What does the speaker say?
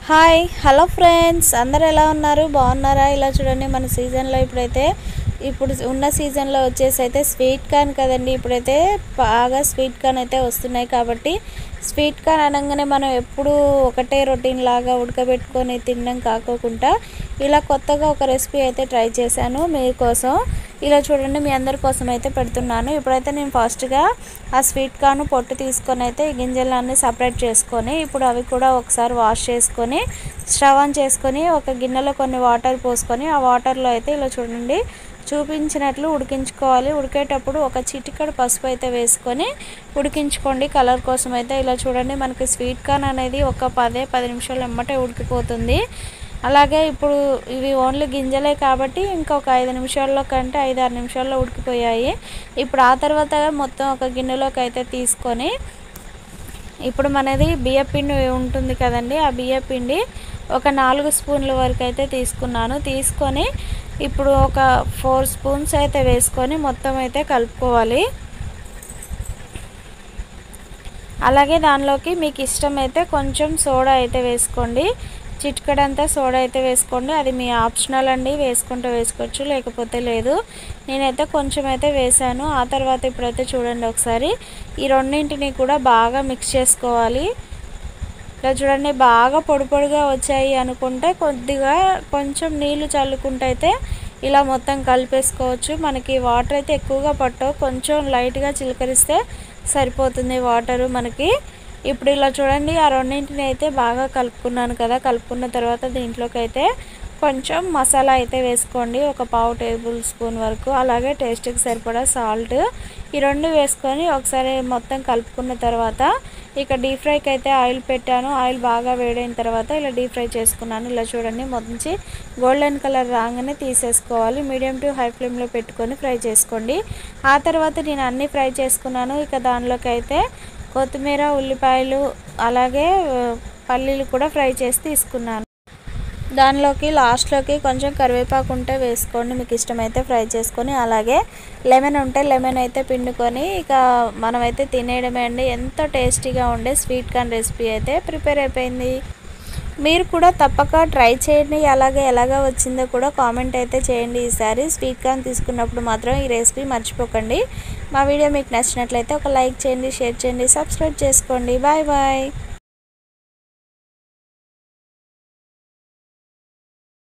Hi hello friends, అందరు ఎలా ఉన్నారు? బాగున్నారా? ఇలా చూడండి, మన సీజన్లో ఇప్పుడు ఉన్న సీజన్లో వచ్చేసి అయితే స్వీట్ కార్న్ కదండి. ఇప్పుడైతే బాగా స్వీట్ కార్న్ అయితే వస్తున్నాయి కాబట్టి స్వీట్ కార్న్ అనగానే మనం ఎప్పుడు ఒకటే రొటీన్ లాగా ఉడకబెట్టుకొని తినడం కాకోకుండా ఇలా కొత్తగా ఒక రెసిపీ అయితే ట్రై చేశాను మీకోసం. ఇలా చూడండి, మీ అందరి కోసం అయితే పెడుతున్నాను. ఇప్పుడైతే నేను ఫస్ట్గా ఆ స్వీట్ కార్న్ పొట్టు తీసుకొని అయితే ఈ గింజలన్నీ సపరేట్ చేసుకొని ఇప్పుడు అవి కూడా ఒకసారి వాష్ చేసుకొని స్టవ్ ఆన్ చేసుకొని ఒక గిన్నెలో కొన్ని వాటర్ పోసుకొని ఆ వాటర్లో అయితే ఇలా చూడండి చూపించినట్లు ఉడికించుకోవాలి. ఉడికేటప్పుడు ఒక చిటికెడు పసుపు అయితే వేసుకొని ఉడికించుకోండి కలర్ కోసం అయితే. ఇలా చూడండి, మనకి స్వీట్ కార్న్ అనేది ఒక 10 నిమిషాలు ఎమ్మటే ఉడికిపోతుంది. అలాగే ఇప్పుడు ఇవి ఓన్లీ గింజలే కాబట్టి ఇంకొక 5 నిమిషాల్లో కంటే 5-6 నిమిషాల్లో ఉడికిపోయాయి. ఇప్పుడు ఆ తర్వాత మొత్తం ఒక గిన్నెలోకి అయితే తీసుకొని ఇప్పుడు మనది బియ్యపిండి ఉంటుంది కదండి, ఆ బియ్యపిండి ఒక 4 స్పూన్ల వరకు అయితే తీసుకొని ఇప్పుడు ఒక 4 స్పూన్స్ అయితే వేసుకొని మొత్తం అయితే కలుపుకోవాలి. అలాగే దానిలోకి మీకు ఇష్టమైతే కొంచెం సోడా అయితే వేసుకోండి, చిటికెడంతా సోడా అయితే వేసుకోండి. అది మీ ఆప్షనల్ అండి, వేసుకుంటే వేసుకోవచ్చు లేకపోతే లేదు. నేనైతే కొంచెం అయితే వేసాను. ఆ తర్వాత ఇప్పుడైతే చూడండి ఒకసారి ఈ రెండింటిని కూడా బాగా మిక్స్ చేసుకోవాలి. ఇలా చూడండి, బాగా పొడిగా వచ్చాయి అనుకుంటే కొంచెం నీళ్లు చల్లుకుంటే అయితే ఇలా మొత్తం కలిపేసుకోవచ్చు. మనకి వాటర్ అయితే ఎక్కువగా పట్టవు, కొంచెం లైట్గా చిలకరిస్తే సరిపోతుంది వాటరు మనకి. ఇప్పుడు ఇలా చూడండి, ఆ రెండింటిని అయితే బాగా కలుపుకున్నాను కదా. కలుపుకున్న తర్వాత దీంట్లోకి అయితే కొంచెం మసాలా అయితే వేసుకోండి, ఒక 1/2 టేబుల్ స్పూన్ వరకు. అలాగే టేస్ట్కి సరిపడా సాల్ట్, ఈ రెండు వేసుకొని ఒకసారి మొత్తం కలుపుకున్న తర్వాత ఇక డీప్ ఫ్రైకి అయితే ఆయిల్ పెట్టాను. ఆయిల్ బాగా వేడైన తర్వాత ఇలా డీప్ ఫ్రై చేసుకున్నాను. ఇలా చూడండి, మంచి గోల్డెన్ కలర్ రాగానే తీసేసుకోవాలి. మీడియం టు హై ఫ్లేమ్లో పెట్టుకొని ఫ్రై చేసుకోండి. ఆ తర్వాత నేను అన్నీ ఫ్రై చేసుకున్నాను. ఇక దానిలోకి అయితే కొత్తిమీర, ఉల్లిపాయలు అలాగే పల్లీలు కూడా ఫ్రై చేసి తీసుకున్నాను. దానిలోకి లాస్ట్లోకి కొంచెం కరివేపాకు ఉంటే వేసుకోండి, మీకు ఇష్టమైతే ఫ్రై చేసుకొని. అలాగే లెమన్ ఉంటే లెమన్ అయితే పిండుకొని ఇక మనమైతే తినేయడమే అండి. ఎంతో టేస్టీగా ఉండే స్వీట్ కార్న్ రెసిపీ అయితే ప్రిపేర్ అయిపోయింది. మీరు కూడా తప్పక ట్రై చేయండి. అలాగే ఎలాగా వచ్చిందో కూడా కామెంట్ అయితే చేయండి. ఈసారి స్వీట్ కార్న్ తీసుకున్నప్పుడు మాత్రం ఈ రెసిపీ మర్చిపోకండి. మా వీడియో మీకు నచ్చినట్లయితే ఒక లైక్ చేయండి, షేర్ చేయండి, సబ్స్క్రైబ్ చేసుకోండి. Bye bye.